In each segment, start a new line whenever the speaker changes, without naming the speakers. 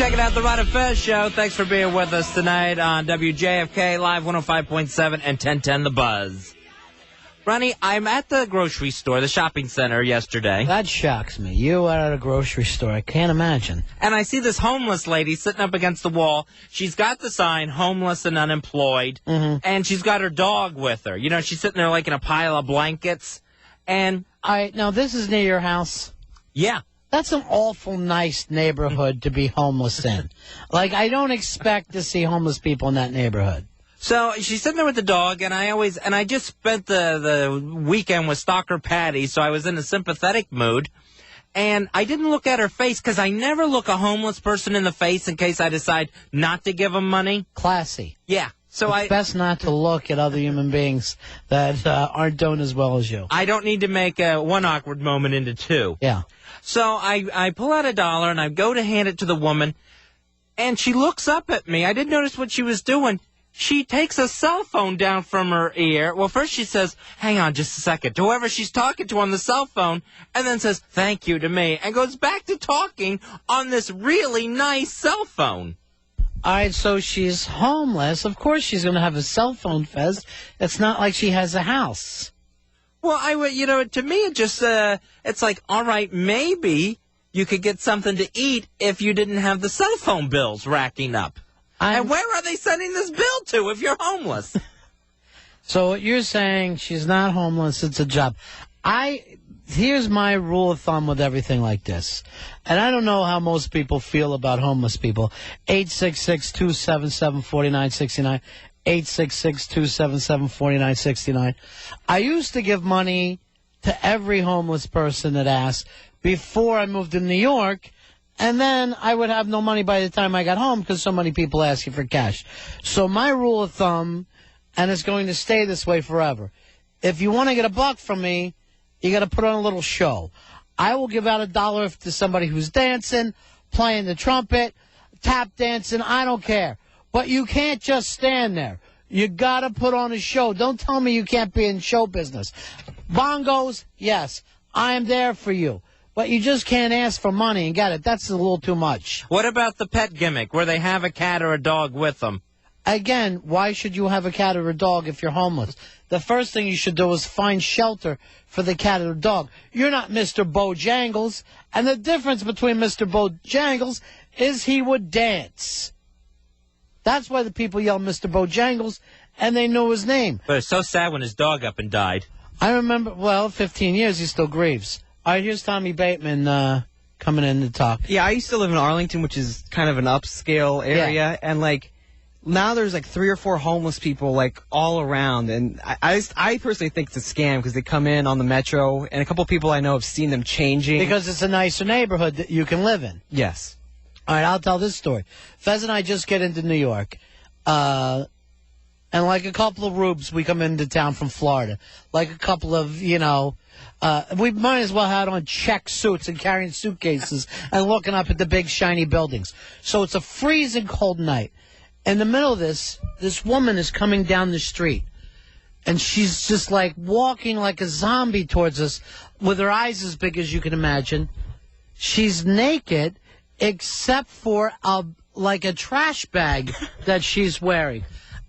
checking out the Ron and Fez Show. Thanks for being with us tonight on WJFK Live 105.7 and 1010 The Buzz. Ronnie, I'm at the grocery store, the shopping center, yesterday.
That shocks me. You are at a grocery store. I can't imagine.
And I see this homeless lady sitting up against the wall. She's got the sign, homeless and unemployed, and she's got her dog with her. You know, she's sitting there like in a pile of blankets. And
now, this is near your house?
Yeah.
That's an awful nice neighborhood to be homeless in. Like, I don't expect to see homeless people in that neighborhood.
So she's sitting there with the dog, and I just spent the weekend with Stalker Patty, so I was in a sympathetic mood. And I didn't look at her face because I never look a homeless person in the face in case I decide not to give them money.
Classy.
Yeah. So
it's best not to look at other human beings that aren't doing as well as you.
I don't need to make one awkward moment into two.
Yeah.
So I pull out $1 and I go to hand it to the woman, and she looks up at me. I didn't notice what she was doing. She takes a cell phone down from her ear. Well, first she says, hang on just a second, to whoever she's talking to on the cell phone, and then says, thank you to me, and goes back to talking on this really nice cell phone.
All right, so she's homeless. Of course she's going to have a cell phone, Fez. It's not like she has a house.
Well, to me it just, it's like, all right, maybe you could get something to eat if you didn't have the cell phone bills racking up. And where are they sending this bill to if you're homeless?
So what you're saying, she's not homeless, it's a job. Here's my rule of thumb with everything like this. And I don't know how most people feel about homeless people. 866-277-4969. 866-277-4969. I used to give money to every homeless person that asked before I moved to New York. And then I would have no money by the time I got home because so many people ask you for cash. So my rule of thumb, and it's going to stay this way forever, if you want to get $1 from me, you got to put on a little show. I will give out $1 to somebody who's dancing, playing the trumpet, tap dancing, I don't care. But you can't just stand there. You got to put on a show. Don't tell me you can't be in show business. Bongos, yes, I am there for you. But you just can't ask for money and get it. That's a little too much.
What about the pet gimmick, where they have a cat or a dog with them?
Again, why should you have a cat or a dog if you're homeless? The first thing you should do is find shelter for the cat or the dog. You're not Mr. Bojangles. And the difference between Mr. Bojangles is he would dance. That's why the people yell Mr. Bojangles, and they know his name.
But it's so sad when his dog up and died.
I remember, 15 years, he still grieves. All right, here's Tommy Bateman coming in to talk.
Yeah, I used to live in Arlington, which is kind of an upscale area, and now there's 3 or 4 homeless people all around, and I personally think it's a scam because they come in on the metro, and a couple of people I know have seen them changing.
Because it's a nicer neighborhood that you can live in.
Yes.
All right, I'll tell this story. Fez and I just get into New York, and like a couple of rubes, we come into town from Florida. Like a couple of, we might as well have on check suits and carrying suitcases and looking up at the big shiny buildings. So it's a freezing cold night. In the middle of this woman is coming down the street, and she's just walking like a zombie towards us with her eyes as big as you can imagine. She's naked except for a trash bag that she's wearing.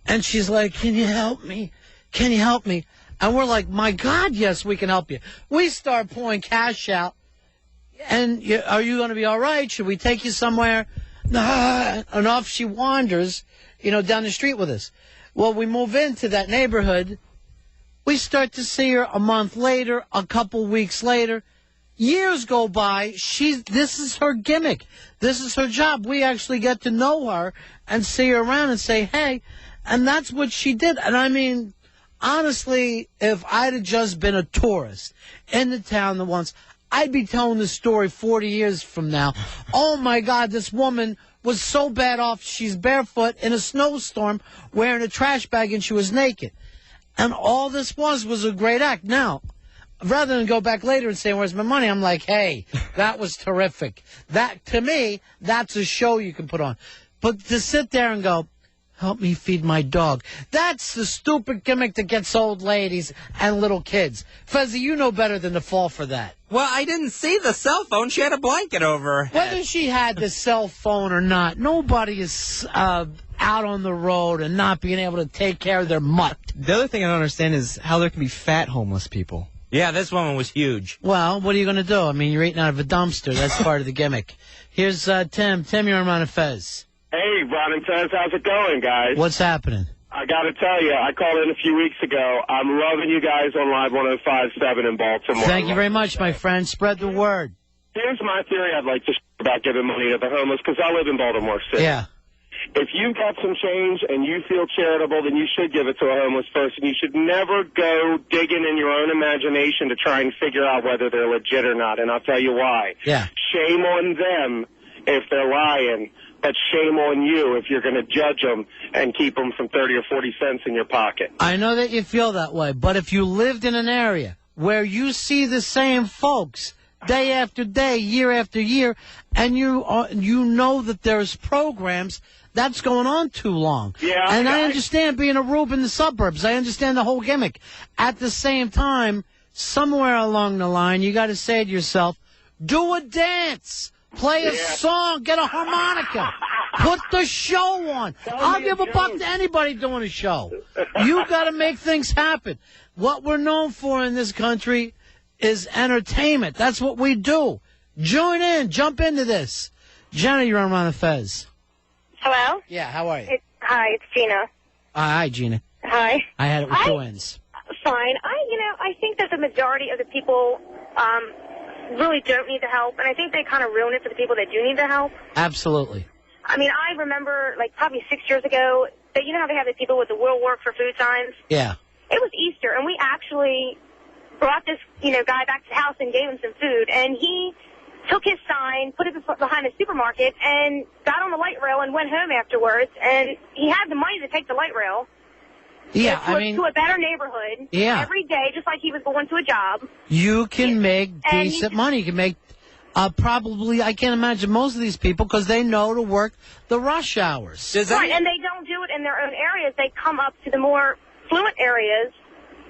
And she's like, can you help me? Can you help me? And we're like, my God, yes, we can help you. We start pulling cash out. And are you going to be all right? Should we take you somewhere? Nah. And off she wanders, down the street with us. Well, we move into that neighborhood. We start to see her a month later, a couple weeks later. Years go by. This is her gimmick. This is her job. We actually get to know her and see her around and say, hey. And that's what she did. And I mean, honestly, if I'd have just been a tourist in the town once, I'd be telling this story 40 years from now. Oh, my God, this woman was so bad off. She's barefoot in a snowstorm wearing a trash bag, and she was naked. And all this was a great act. Now, rather than go back later and say, where's my money? I'm like, hey, that was terrific. That, to me, that's a show you can put on. But to sit there and go, help me feed my dog. That's the stupid gimmick that gets old ladies and little kids. Fezzi, you know better than to fall for that.
Well, I didn't see the cell phone. She had a blanket over her head.
Whether she had the cell phone or not, nobody is out on the road and not being able to take care of their mutt.
The other thing I don't understand is how there can be fat homeless people.
Yeah, this woman was huge.
Well, what are you going to do? I mean, you're eating out of a dumpster. That's part of the gimmick. Here's Tim. Tim, you're on Ron and Fez.
Hey, Ron and Fez, how's it going, guys?
What's happening?
I got to tell you, I called in a few weeks ago. I'm loving you guys on Live 105.7 in Baltimore.
Thank you very much, my friend. Spread the word.
Here's my theory I'd like to share about giving money to the homeless, because I live in Baltimore City.
Yeah.
If you've got some change and you feel charitable, then you should give it to a homeless person. You should never go digging in your own imagination to try and figure out whether they're legit or not, and I'll tell you why.
Yeah.
Shame on them if they're lying, but shame on you if you're going to judge them and keep them from 30 or 40 cents in your pocket.
I know that you feel that way, but if you lived in an area where you see the same folks day after day, year after year, and you know that there's programs, that's going on too long.
Yeah,
and I understand being a rube in the suburbs. I understand the whole gimmick. At the same time, somewhere along the line, you got to say to yourself, do a dance. Play a song, get a harmonica, put the show on. I'll give a buck to anybody doing a show. You got to make things happen. What we're known for in this country is entertainment. That's what we do. Join in, jump into this. Jenna, you're on Ron and Fez.
Hello?
Yeah, how are you?
Hi, it's Gina.
Hi, Gina.
Hi.
I had it with twins.
Fine. I think that the majority of the people really don't need the help, and I think they kind of ruin it for the people that do need the help.
Absolutely.
I mean, I remember, like, probably 6 years ago, that you know how they have the people with the will work for food signs?
Yeah.
It was Easter, and we actually brought this, guy back to the house and gave him some food, and he took his sign, put it behind the supermarket, and got on the light rail and went home afterwards, and he had the money to take the light rail.
Yeah,
to a better neighborhood.
Yeah.
Every day, just like he was going to a job.
You can make decent money. You can make probably, I can't imagine most of these people, because they know to work the rush hours.
Right, and they don't do it in their own areas. They come up to the more fluent areas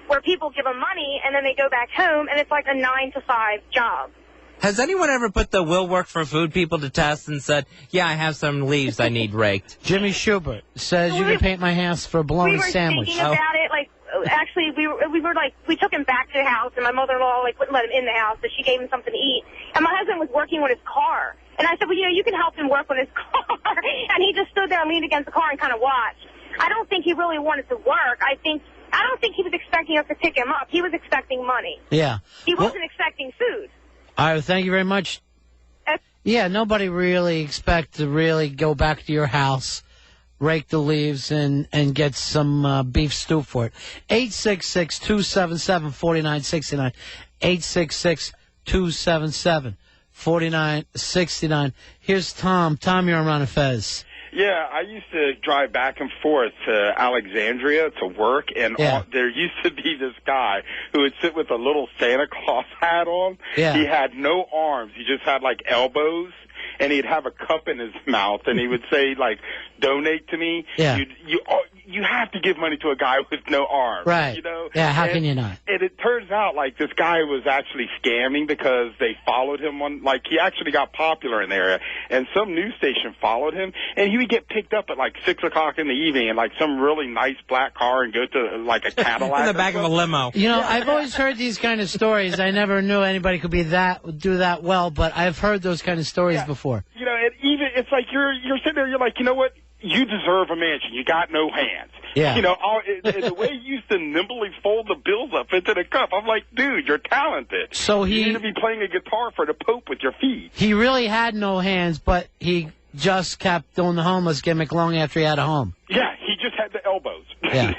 where people give them money, and then they go back home, and it's like a 9-to-5 job.
Has anyone ever put the will work for food people to test and said, yeah, I have some leaves I need raked?
Jimmy Schubert says you can paint my house for a bologna sandwich.
We were thinking about it. Like, actually, we took him back to the house, and my mother-in-law, wouldn't let him in the house, so she gave him something to eat. And my husband was working on his car. And I said, well, you can help him work on his car. And he just stood there and leaned against the car and kind of watched. I don't think he really wanted to work. I don't think he was expecting us to pick him up. He was expecting money.
Yeah.
He wasn't expecting food.
All right, thank you very much. Yeah, nobody really expects to really go back to your house, rake the leaves, and get some beef stew for it. 866-277-4969. 866-277-4969. Here's Tom. Tom, you're on Ron and Fez.
Yeah, I used to drive back and forth to Alexandria to work, and there used to be this guy who would sit with a little Santa Claus hat on.
Yeah.
He had no arms. He just had, elbows, and he'd have a cup in his mouth, and he would say, donate to me.
Yeah.
You have to give money to a guy with no arms.
Right. Yeah, how can you not?
And it turns out, this guy was actually scamming because they followed him he actually got popular in the area, and some news station followed him, and he would get picked up at 6 o'clock in the evening in some really nice black car and go to a Cadillac.
In the back of a limo.
I've always heard these kind of stories. I never knew anybody could do that well, but I've heard those kind of stories before.
It's you're sitting there, you're like, you know what? You deserve a mansion. You got no hands.
Yeah.
The way you used to nimbly fold the bills up into the cup, I'm like, dude, you're talented.
So
you need to be playing a guitar for the Pope with your feet.
He really had no hands, but he just kept doing the homeless gimmick long after he had a home.
Yeah, he just had the elbows.
Yeah.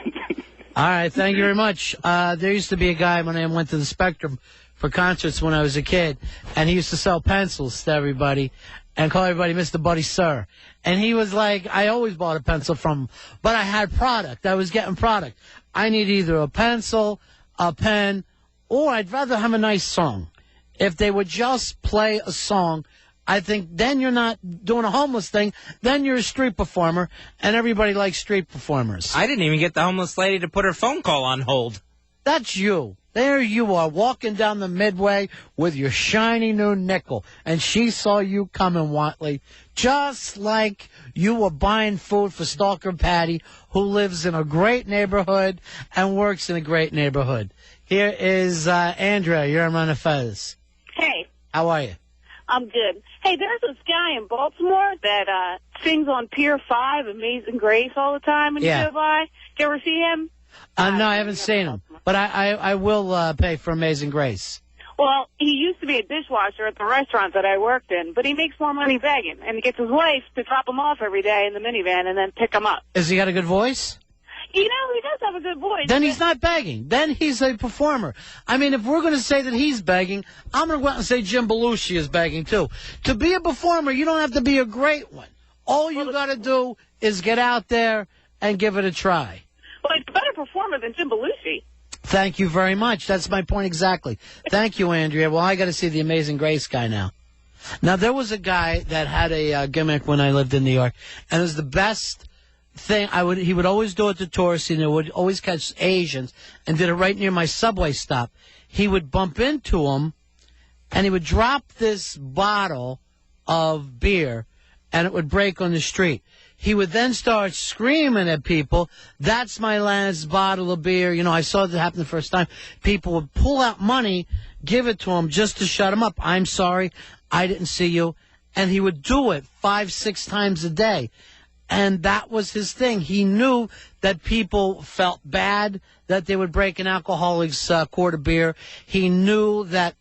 All right, thank you very much. There used to be a guy when I went to the Spectrum for concerts when I was a kid, and he used to sell pencils to everybody and call everybody Mr. Buddy Sir. And he was like, I always bought a pencil from him, but I had product. I was getting product. I need either a pencil, a pen, or I'd rather have a nice song. If they would just play a song, I think then you're not doing a homeless thing. Then you're a street performer, and everybody likes street performers.
I didn't even get the homeless lady to put her phone call on hold.
That's you. There you are, walking down the midway with your shiny new nickel, and she saw you coming, Watley, just like you were buying food for Stalker Patty, who lives in a great neighborhood and works in a great neighborhood. Here is Andrea. You're on Run of Fez.
Hey.
How are you?
I'm good. Hey, there's this guy in Baltimore that sings on Pier 5, Amazing Grace, all the time when you go by. Do you ever see him?
No, I haven't seen him, but I will pay for Amazing Grace.
Well, he used to be a dishwasher at the restaurant that I worked in, but he makes more money begging, and he gets his wife to drop him off every day in the minivan and then pick him up.
Has he got a good voice?
You know, he does have a good voice.
Then he's not begging. Then he's a performer. I mean, if we're going to say that he's begging, I'm going to go out and say Jim Belushi is begging, too. To be a performer, you don't have to be a great one. All you got to do is get out there and give it a try.
Well, he's a better performer than Jim Belushi.
Thank you very much. That's my point exactly. Thank you, Andrea. Well, I got to see the Amazing Grace guy now. Now, there was a guy that had a gimmick when I lived in New York, and it was the best thing. He would always do it to tourists, and he would always catch Asians, and did it right near my subway stop. He would bump into them, and he would drop this bottle of beer, and it would break on the street. He would then start screaming at people, "That's my last bottle of beer." You know, I saw that happen the first time. People would pull out money, give it to him just to shut him up. "I'm sorry, I didn't see you." And he would do it 5-6 times a day. And that was his thing. He knew that people felt bad that they would break an alcoholic's quart of beer. He knew that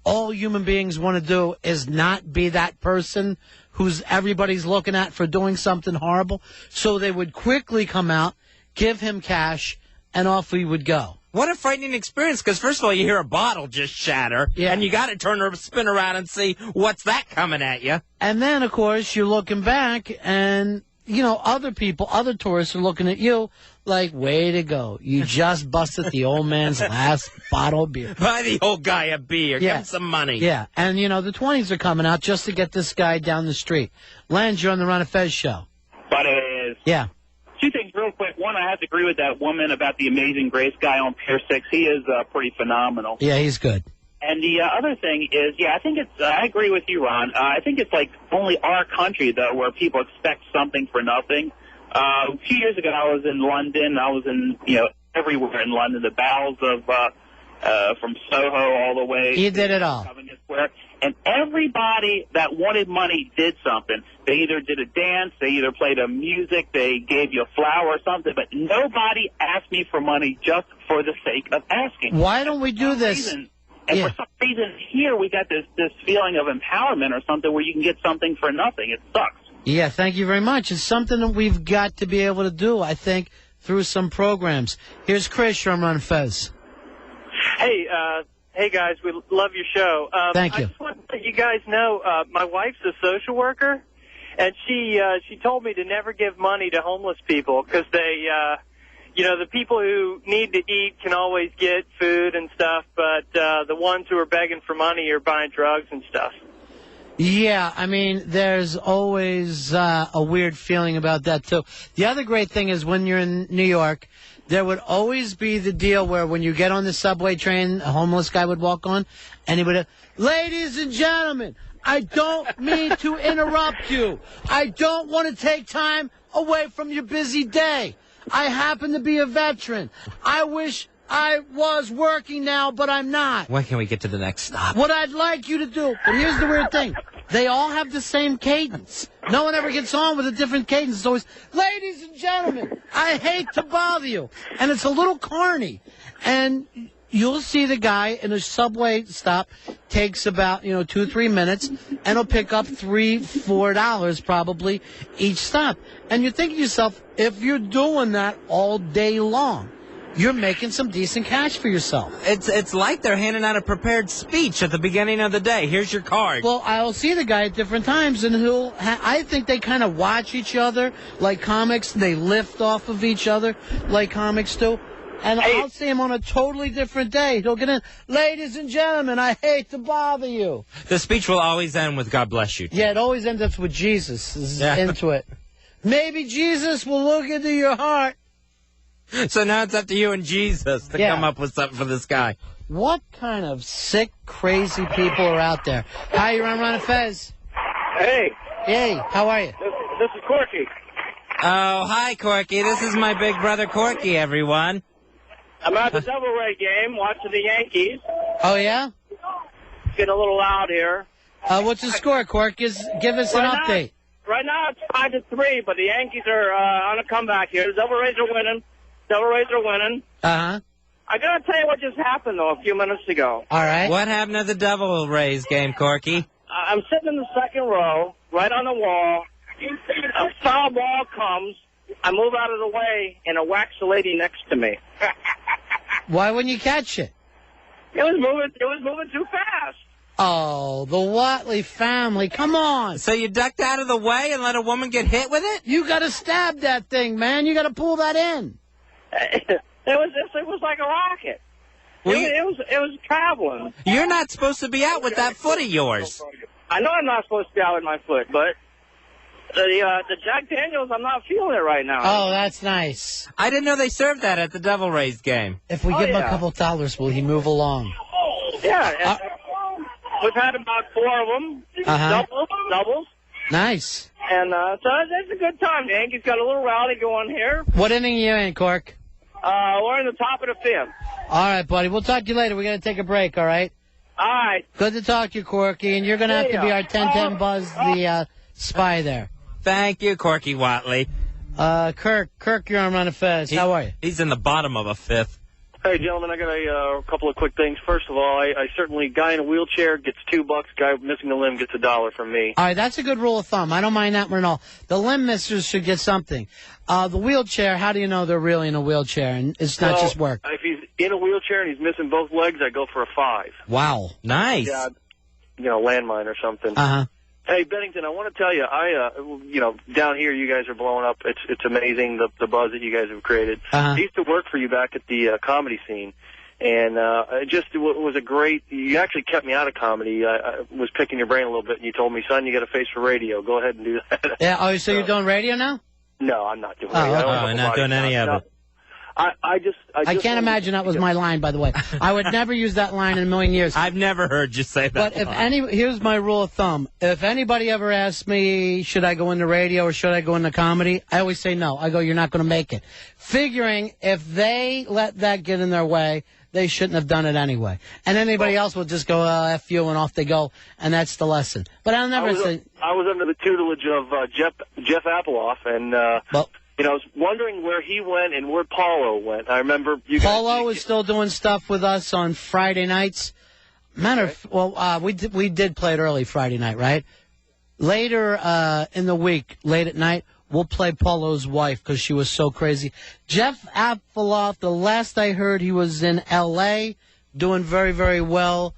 all human beings want to do is not be that person who's everybody's looking at for doing something horrible. So they would quickly come out, give him cash, and off he would go.
What a frightening experience, because first of all, you hear a bottle just shatter, and you got to spin around and see what's that coming at you.
And then, of course, you're looking back, and, you know, other people, other tourists are looking at you like, way to go. You just busted the old man's last bottle of beer.
Buy the old guy a beer. Give him some money.
Yeah, and, you know, the 20s are coming out just to get this guy down the street. Lance, you're on the Ron and Fez show.
But it is.
Yeah.
Two things real quick. One, I have to agree with that woman about the Amazing Grace guy on Pier 6. He is pretty phenomenal.
Yeah, he's good.
And the other thing is, I think it's, I agree with you, Ron. I think it's like only our country, though, where people expect something for nothing. A few years ago, I was in London. I was in, everywhere in London, the bowels of, from Soho all the way.
You did it all.
Covington Square. And everybody that wanted money did something. They either did a dance, they either played a music, they gave you a flower or something, but nobody asked me for money just for the sake of asking.
Why don't we do this?
And for some reason here we got this feeling of empowerment or something where you can get something for nothing. It sucks.
Yeah, thank you very much. It's something that we've got to be able to do, I think, through some programs. Here's Chris from Run Fez.
Hey, guys, we love your show.
Thank you.
I just want to let you guys know, my wife's a social worker, and she told me to never give money to homeless people because they, the people who need to eat can always get food and stuff, but the ones who are begging for money are buying drugs and stuff.
Yeah, I mean, there's always a weird feeling about that, too. The other great thing is when you're in New York, there would always be the deal where when you get on the subway train, a homeless guy would walk on, and he would "Ladies and gentlemen, I don't mean to interrupt you. I don't want to take time away from your busy day. I happen to be a veteran. I wish I was working now, but I'm not.
When can we get to the next stop?
What I'd like you to do," but here's the weird thing. They all have the same cadence. No one ever gets on with a different cadence. It's always, "Ladies and gentlemen, I hate to bother you." And it's a little corny. And you'll see the guy in a subway stop takes about, 2-3 minutes, and he'll pick up $3-4 probably each stop. And you think to yourself, if you're doing that all day long, you're making some decent cash for yourself.
It's like they're handing out a prepared speech at the beginning of the day. Here's your card.
Well, I'll see the guy at different times, and I think they kind of watch each other like comics. They lift off of each other like comics do. And I'll see him on a totally different day. He'll get in, "Ladies and gentlemen, I hate to bother you."
The speech will always end with "God bless you."
Yeah, it always ends up with Jesus into it. Maybe Jesus will look into your heart
So now it's up to you and Jesus to come up with something for this guy.
What kind of sick, crazy people are out there? Hi, you're on Ron and Fez.
Hey.
Hey, how are you?
This is Corky.
Oh, hi, Corky. This is my big brother, Corky, everyone.
I'm at the Devil Ray game watching the Yankees.
Oh, yeah?
It's getting a little loud here.
What's the score, Cork? Give us an update.
Right now it's 5-3, but the Yankees are on a comeback here. The Devil Rays are winning.
Uh-huh.
I got to tell you what just happened, though, a few minutes ago.
All right.
What happened to the Devil Rays game, Corky?
I'm sitting in the second row, right on the wall. A foul ball comes. I move out of the way, and it whacks the lady next to me.
Why wouldn't you catch it?
It was moving too fast.
Oh, the Watley family. Come on.
So you ducked out of the way and let a woman get hit with it?
You got to stab that thing, man. You got to pull that in.
It was like a rocket. It was traveling.
You're not supposed to be out with that foot of yours.
I know I'm not supposed to be out with my foot, but the Jack Daniels, I'm not feeling it right now.
Oh, that's nice.
I didn't know they served that at the Devil Rays game.
If we give him a couple dollars, will he move along?
Yeah. We've had about 4 of them. Doubles.
Nice.
And so it's a good time. The Yankees got a little rally going here.
What inning are you in, Cork?
We're in the top of the 5th.
All right, buddy. We'll talk to you later. We're going to take a break, all right?
All right.
Good to talk to you, Corky, and you're going to have to be our 1010 Buzz, the spy there.
Thank you, Corky Watley.
Kirk, you're on Run of Fez. How are you?
He's in the bottom of a 5th.
Hey, gentlemen, I got a couple of quick things. First of all, I certainly, guy in a wheelchair gets $2, guy missing a limb gets $1 from me.
All right, that's a good rule of thumb. I don't mind that one at all. The limb missers should get something. The wheelchair, how do you know they're really in a wheelchair and it's not just work?
If he's in a wheelchair and he's missing both legs, I go for a 5.
Wow.
Nice.
Yeah, landmine or something.
Uh-huh.
Hey, Bennington, I want to tell you, down here you guys are blowing up. It's amazing, the buzz that you guys have created.
Uh-huh.
I used to work for you back at the comedy scene, and it was a great, you actually kept me out of comedy. I was picking your brain a little bit, and you told me, son, you got a face for radio. Go ahead and do that.
Yeah, so you're doing radio now?
No, I'm not doing radio.
I'm not doing any of it.
I
can't imagine that was my line, by the way. I would never use that line in a million years.
I've never heard you say that.
But here's my rule of thumb. If anybody ever asks me, should I go into radio or should I go into comedy? I always say no. I go, you're not going to make it. Figuring if they let that get in their way, they shouldn't have done it anyway. And anybody else will just go, F you, and off they go. And that's the lesson. But I'll never say...
I was under the tutelage of Jeff Applehoff, and... I was wondering where he went and where Paulo went. I remember you guys...
Paulo is still doing stuff with us on Friday nights. We did play it early Friday night, right? Later in the week, late at night, we'll play Paulo's wife because she was so crazy. Jeff Applehoff, the last I heard, he was in L.A. doing very, very well,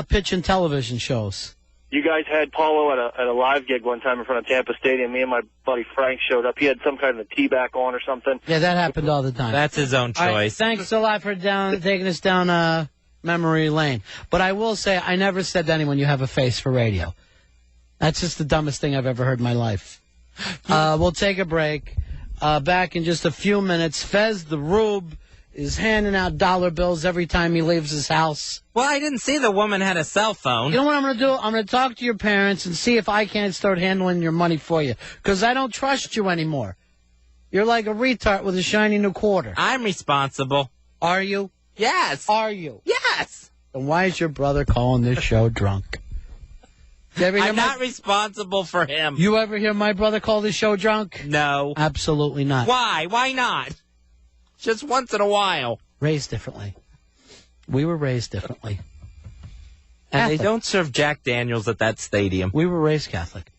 pitching television shows.
You guys had Paulo at a live gig one time in front of Tampa Stadium. Me and my buddy Frank showed up. He had some kind of a tee back on or something.
Yeah, that happened all the time.
That's his own choice.
Right, thanks a lot for taking us down memory lane. But I will say, I never said to anyone, you have a face for radio. That's just the dumbest thing I've ever heard in my life. We'll take a break. Back in just a few minutes. Fez the Rube is handing out dollar bills every time he leaves his house.
Well, I didn't see the woman had a cell phone.
You know what I'm going to do? I'm going to talk to your parents and see if I can't start handling your money for you. Because I don't trust you anymore. You're like a retard with a shiny new quarter.
I'm responsible.
Are you?
Yes.
Are you?
Yes.
Then why is your brother calling this show drunk?
I'm not responsible for him.
You ever hear my brother call this show drunk?
No.
Absolutely not.
Why? Why not? Just once in a while.
Raised differently. We were raised differently.
And
Catholic.
they don't serve Jack Daniels at that stadium.
We were raised Catholic.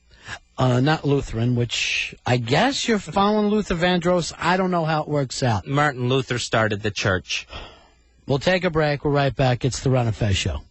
Not Lutheran, which I guess you're following Luther Vandross. I don't know how it works out.
Martin Luther started the church.
We'll take a break. We're right back. It's the Ron and Fez Show.